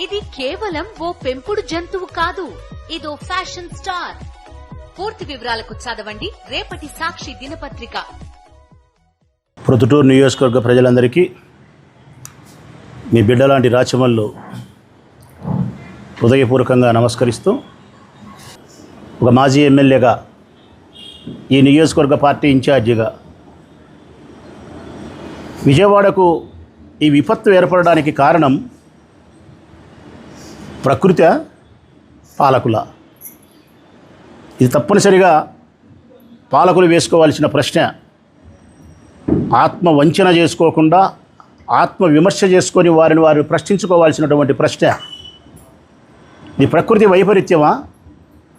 ఇది కేవలం ఓ పెంపుడు జంతువు కాదు, ఇదో ఫ్యాషన్ స్టార్. పూర్తి వివరాలకు చదవండి రేపటి సాక్షి దినపత్రిక. ప్రొద్దుటూరు నియోజకవర్గ ప్రజలందరికీ మీ బిడ్డలాంటి రాచమల్లు హృదయపూర్వకంగా నమస్కరిస్తూ, ఒక మాజీ ఎమ్మెల్యేగా, ఈ నియోజకవర్గ పార్టీ ఇన్ఛార్జిగా విజయవాడకు ఈ విపత్తు ఏర్పడడానికి కారణం ప్రకృతి పాలకుల? ఇది తప్పనిసరిగా పాలకులు వేసుకోవాల్సిన ప్రశ్న. ఆత్మ వంచన చేసుకోకుండా ఆత్మ విమర్శ చేసుకొని వారిని వారు ప్రశ్నించుకోవాల్సినటువంటి ప్రశ్న. ఇది ప్రకృతి వైపరీత్యమా,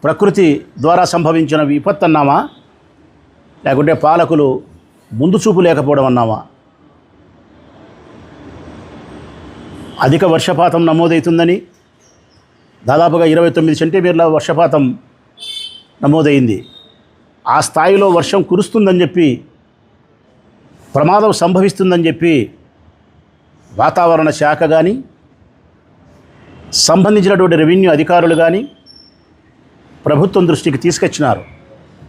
ప్రకృతి ద్వారా సంభవించిన విపత్తు అన్నామా, లేకుంటే పాలకులు ముందు చూపు లేకపోవడం అన్నామా? అధిక వర్షపాతం నమోదవుతుందని, దాదాపుగా 29 సెంటీమీటర్ల వర్షపాతం నమోదైంది. ఆ స్థాయిలో వర్షం కురుస్తుందని చెప్పి, ప్రమాదం సంభవిస్తుందని చెప్పి వాతావరణ శాఖ కానీ, సంబంధించినటువంటి రెవెన్యూ అధికారులు కానీ ప్రభుత్వం దృష్టికి తీసుకొచ్చినారు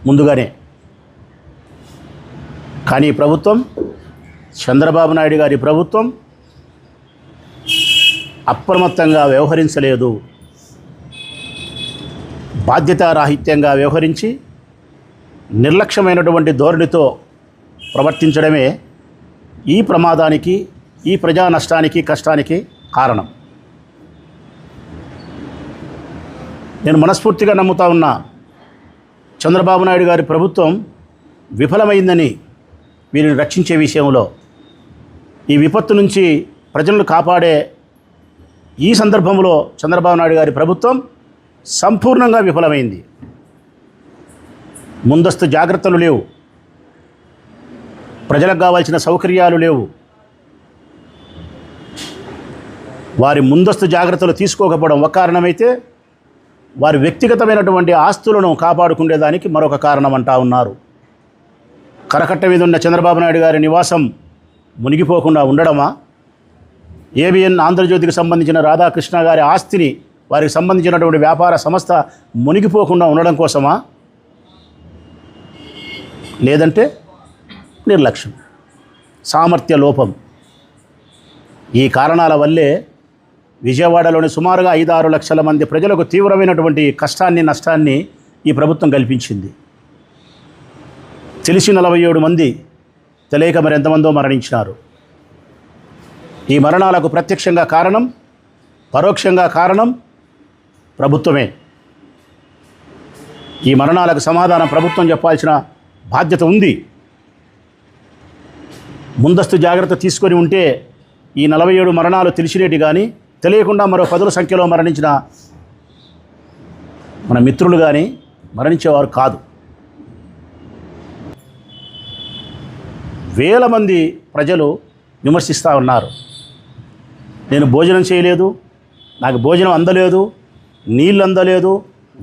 ముందుగానే. కానీ ప్రభుత్వం, చంద్రబాబు నాయుడు గారి ప్రభుత్వం అప్రమత్తంగా వ్యవహరించలేదు. బాధ్యతారాహిత్యంగా వ్యవహరించి నిర్లక్ష్యమైనటువంటి ధోరణితో ప్రవర్తించడమే ఈ ప్రమాదానికి, ఈ ప్రజా నష్టానికి, కష్టానికి కారణం. నేను మనస్ఫూర్తిగా నమ్ముతా ఉన్నా, చంద్రబాబు నాయుడు గారి ప్రభుత్వం విఫలమైందని వీరిని రక్షించే విషయంలో, ఈ విపత్తు నుంచి ప్రజలను కాపాడే ఈ సందర్భంలో చంద్రబాబు నాయుడు గారి ప్రభుత్వం సంపూర్ణంగా విఫలమైంది. ముందస్తు జాగ్రత్తలు లేవు, ప్రజలకు కావాల్సిన సౌకర్యాలు లేవు. వారి ముందస్తు జాగ్రత్తలు తీసుకోకపోవడం ఒక కారణమైతే, వారి వ్యక్తిగతమైనటువంటి ఆస్తులను కాపాడుకునేదానికి మరొక కారణం అంటా ఉన్నారు. కరకట్ట మీద ఉన్న చంద్రబాబు నాయుడు గారి నివాసం మునిగిపోకుండా ఉండడమా? ఏబిఎన్ ఆంధ్రజ్యోతికి సంబంధించిన రాధాకృష్ణ గారి ఆస్తిని, వారికి సంబంధించినటువంటి వ్యాపార సంస్థ మునిగిపోకుండా ఉండడం కోసమా? లేదంటే నిర్లక్ష్యం, సామర్థ్య లోపం. ఈ కారణాల వల్లే విజయవాడలోని సుమారుగా 5-6 లక్షల మంది ప్రజలకు తీవ్రమైనటువంటి కష్టాన్ని, నష్టాన్ని ఈ ప్రభుత్వం కల్పించింది. తెలిసి 47 మంది, తెలియక మరెంతమందో మరణించినారు. ఈ మరణాలకు ప్రత్యక్షంగా కారణం, పరోక్షంగా కారణం ప్రభుత్వమే. ఈ మరణాలకు సమాధానం ప్రభుత్వం చెప్పాల్సిన బాధ్యత ఉంది. ముందస్తు జాగ్రత్త తీసుకొని ఉంటే ఈ 47 మరణాలు తెలిసినేటి కానీ, తెలియకుండా మరో 10ల సంఖ్యలో మరణించిన మన మిత్రులు కానీ మరణించేవారు కాదు. వేల మంది ప్రజలు విమర్శిస్తూ ఉన్నారు. నేను భోజనం చేయలేదు, నాకు భోజనం అందలేదు, నీళ్ళు అందలేదు,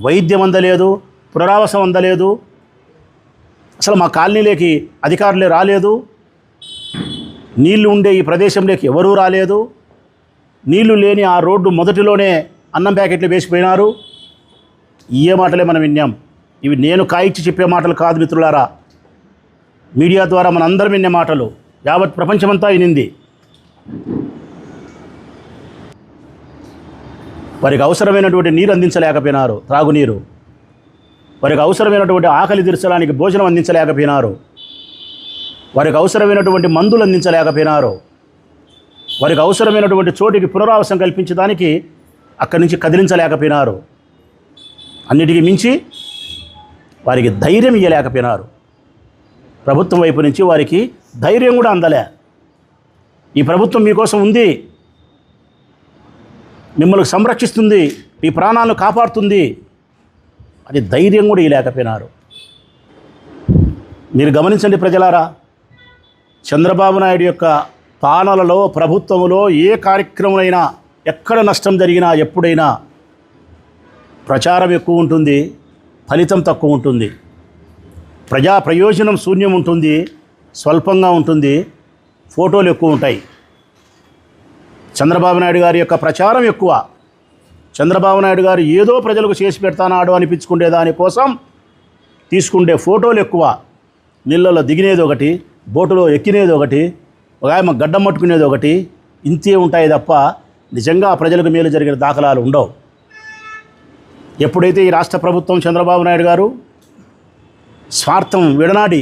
వైద్యం అందలేదు, పునరావాసం అందలేదు, అసలు మా కాలనీలోకి అధికారులే రాలేదు, నీళ్లు ఉండే ఈ ప్రదేశంలోకి ఎవరూ రాలేదు, నీళ్లు లేని ఆ రోడ్డు మొదటిలోనే అన్నం ప్యాకెట్లు వేసిపోయినారు. ఏ మాటలే మనం విన్నాం. ఇవి నేను కాయిచ్చి చెప్పే మాటలు కాదు మిత్రులారా. మీడియా ద్వారా మన అందరం వినే మాటలు, యావత్ ప్రపంచమంతా వినింది. వారికి అవసరమైనటువంటి నీరు అందించలేకపోయినారు, త్రాగునీరు. వారికి అవసరమైనటువంటి ఆకలి తీర్చడానికి భోజనం అందించలేకపోయినారు. వారికి అవసరమైనటువంటి మందులు అందించలేకపోయినారు. వారికి అవసరమైనటువంటి చోటికి పునరావాసం కల్పించడానికి అక్కడి నుంచి కదిలించలేకపోయినారు. అన్నిటికీ మించి వారికి ధైర్యం ఇవ్వలేకపోయినారు. ప్రభుత్వం వైపు నుంచి వారికి ధైర్యం కూడా అందలే. ఈ ప్రభుత్వం మీకోసం ఉంది, మిమ్మల్ని సంరక్షిస్తుంది, మీ ప్రాణాలను కాపాడుతుంది అని ధైర్యం కూడా ఇవ్వలేకపోయినారు. మీరు గమనించండి ప్రజలారా, చంద్రబాబు నాయుడు యొక్క పాలనలో, ప్రభుత్వంలో ఏ కార్యక్రమమైనా, ఎక్కడ నష్టం జరిగినా, ఎప్పుడైనా ప్రచారం ఎక్కువ ఉంటుంది, ఫలితం తక్కువ ఉంటుంది. ప్రజా ప్రయోజనం శూన్యం ఉంటుంది, స్వల్పంగా ఉంటుంది, ఫోటోలు ఎక్కువ ఉంటాయి. చంద్రబాబు నాయుడు గారి యొక్క ప్రచారం ఎక్కువ, చంద్రబాబు నాయుడు గారు ఏదో ప్రజలకు చేసి పెడతానాడు అనిపించుకునే దానికోసం తీసుకుండే ఫోటోలు ఎక్కువ. నీళ్ళలో దిగినేది ఒకటి, బోటులో ఎక్కినేది ఒకటి, ఒక ఆమె గడ్డం పట్టుకునేది ఒకటి, ఇంతే ఉంటాయి తప్ప నిజంగా ప్రజలకు మేలు జరిగిన దాఖలాలు ఉండవు. ఎప్పుడైతే ఈ రాష్ట్ర ప్రభుత్వం చంద్రబాబు నాయుడు గారు స్వార్థం విడనాడి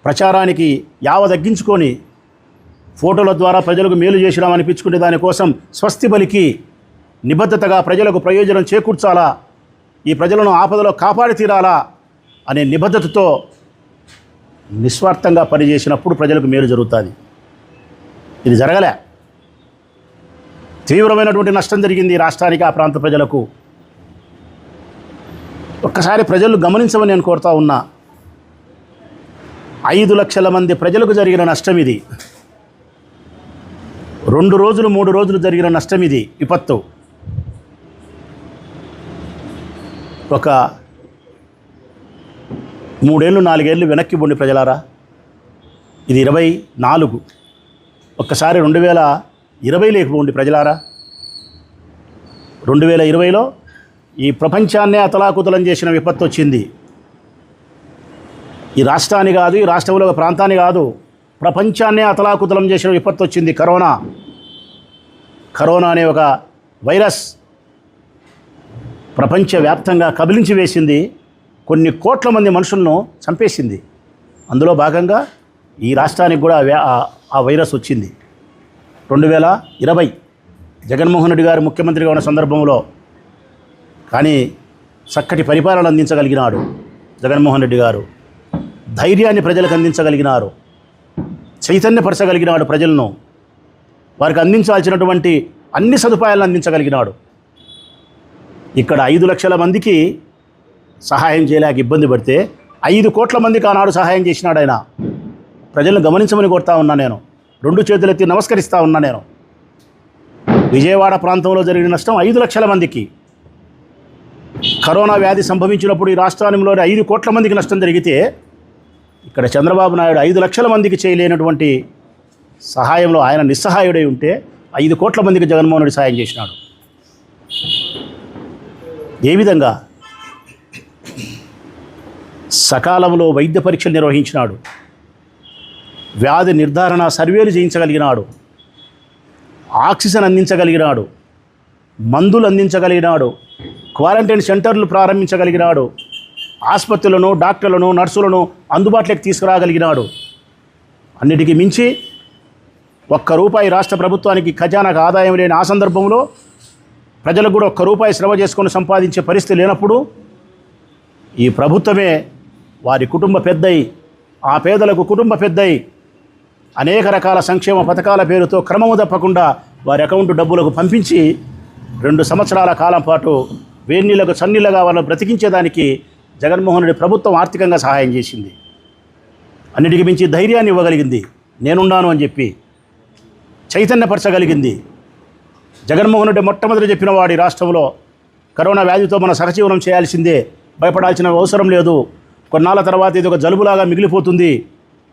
ప్రచారానికి యావ తగ్గించుకొని ఫోటోల ద్వారా ప్రజలకు మేలు చేసినాం అనిపించుకునే దానికోసం స్వస్తి బలికి నిబద్ధతగా ప్రజలకు ప్రయోజనం చేకూర్చాలా, ఈ ప్రజలను ఆపదలో కాపాడి తీరాలా అనే నిబద్ధతతో నిస్వార్థంగా పనిచేసినప్పుడు ప్రజలకు మేలు జరుగుతుంది. ఇది జరగలే. తీవ్రమైనటువంటి నష్టం జరిగింది ఈ రాష్ట్రానికి, ఆ ప్రాంత ప్రజలకు. ఒక్కసారి ప్రజలు గమనించమని నేను కోరుతా ఉన్నా. 5 లక్షల మంది ప్రజలకు జరిగిన నష్టం ఇది. 2 రోజులు 3 రోజులు జరిగిన నష్టం ఇది. విపత్తు ఒక 3 ఏళ్ళు 4 ఏళ్ళు వెనక్కి పోండి ప్రజలారా. ఇది 24. ఒక్కసారి 2020 లేకపోండి ప్రజలారా. 2020లో ఈ ప్రపంచాన్నే అతలాకుతలం చేసిన విపత్తు వచ్చింది. ఈ రాష్ట్రాన్ని కాదు, ఈ రాష్ట్రంలో ఒక ప్రాంతాన్ని కాదు, ప్రపంచాన్నే అతలాకుతలం చేసిన విపత్తు వచ్చింది. కరోనా అనే ఒక వైరస్ ప్రపంచవ్యాప్తంగా కబలించి వేసింది. కొన్ని కోట్ల మంది మనుషులను చంపేసింది. అందులో భాగంగా ఈ రాష్ట్రానికి కూడా ఆ వైరస్ వచ్చింది. 2020 జగన్మోహన్ రెడ్డి గారు ముఖ్యమంత్రిగా ఉన్న సందర్భంలో. కానీ చక్కటి పరిపాలన అందించగలిగినాడు జగన్మోహన్ రెడ్డి గారు. ధైర్యాన్ని ప్రజలకు అందించగలిగినారు, చైతన్యపరచగలిగినాడు ప్రజలను, వారికి అందించాల్సినటువంటి అన్ని సదుపాయాలను అందించగలిగినాడు. ఇక్కడ 5 లక్షల మందికి సహాయం చేయలేక ఇబ్బంది పడితే 5 కోట్ల మందికి ఆనాడు సహాయం చేసినాడు ఆయన. ప్రజలను గమనించమని కోరుతా ఉన్నా నేను, 2 చేతులెత్తి నమస్కరిస్తూ ఉన్నా నేను. విజయవాడ ప్రాంతంలో జరిగిన నష్టం 5 లక్షల మందికి. కరోనా వ్యాధి సంభవించినప్పుడు ఈ రాష్ట్రంలోని 5 కోట్ల మందికి నష్టం జరిగితే ఇక్కడ చంద్రబాబు నాయుడు 5 లక్షల మందికి చేయలేనటువంటి సహాయంలో ఆయన నిస్సహాయుడై ఉంటే 5 కోట్ల మందికి జగన్మోహన్ రెడ్డి సహాయం చేసినాడు. ఏ విధంగా? సకాలంలో వైద్య పరీక్షలు నిర్వహించినాడు, వ్యాధి నిర్ధారణ సర్వేలు చేయించగలిగినాడు, ఆక్సిజన్ అందించగలిగినాడు, మందులు అందించగలిగినాడు, క్వారంటైన్ సెంటర్లు ప్రారంభించగలిగినాడు, ఆసుపత్రులను, డాక్టర్లను, నర్సులను అందుబాటులోకి తీసుకురాగలిగినాడు. అన్నిటికీ మించి ₹1 రాష్ట్ర ప్రభుత్వానికి ఖజానాకు ఆదాయం లేని ఆ సందర్భంలో ప్రజలకు కూడా ₹1 శ్రమ చేసుకొని సంపాదించే పరిస్థితి లేనప్పుడు ఈ ప్రభుత్వమే వారి కుటుంబ పెద్దై, ఆ పేదలకు కుటుంబ పెద్దై అనేక రకాల సంక్షేమ పథకాల పేరుతో క్రమము తప్పకుండా వారి అకౌంట్ డబ్బులకు పంపించి 2 సంవత్సరాల కాలం పాటు వేన్నీళ్లకు చన్నీళ్ళగా వాళ్ళని బ్రతికించేదానికి జగన్మోహన్ రెడ్డి ప్రభుత్వం ఆర్థికంగా సహాయం చేసింది. అన్నిటికీ మించి ధైర్యాన్ని ఇవ్వగలిగింది, నేనున్నాను అని చెప్పి చైతన్యపరచగలిగింది. జగన్మోహన్ రెడ్డి మొట్టమొదటి చెప్పిన వాడు ఈ రాష్ట్రంలో కరోనా వ్యాధితో మన సహజీవనం చేయాల్సిందే, భయపడాల్సిన అవసరం లేదు, కొన్నాళ్ళ తర్వాత ఇది ఒక జలుబులాగా మిగిలిపోతుంది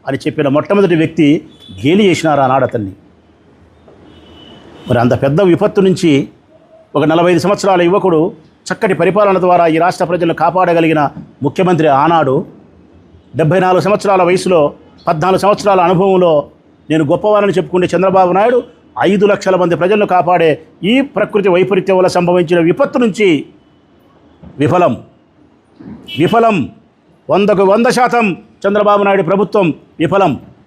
అని చెప్పిన మొట్టమొదటి వ్యక్తి గేలి చేసినారు ఆనాడు అతన్ని. మరి అంత పెద్ద విపత్తు నుంచి ఒక 45 సంవత్సరాల యువకుడు చక్కటి పరిపాలన ద్వారా ఈ రాష్ట్ర ప్రజలను కాపాడగలిగిన ముఖ్యమంత్రి ఆనాడు 74 సంవత్సరాల వయసులో 14 సంవత్సరాల అనుభవంలో నేను గొప్పవారని చెప్పుకునే చంద్రబాబు నాయుడు 5 లక్షల మంది ప్రజలను కాపాడే ఈ ప్రకృతి వైపరీత్యం వల్ల సంభవించిన విపత్తు నుంచి విఫలం 100% చంద్రబాబు నాయుడు ప్రభుత్వం విఫలం.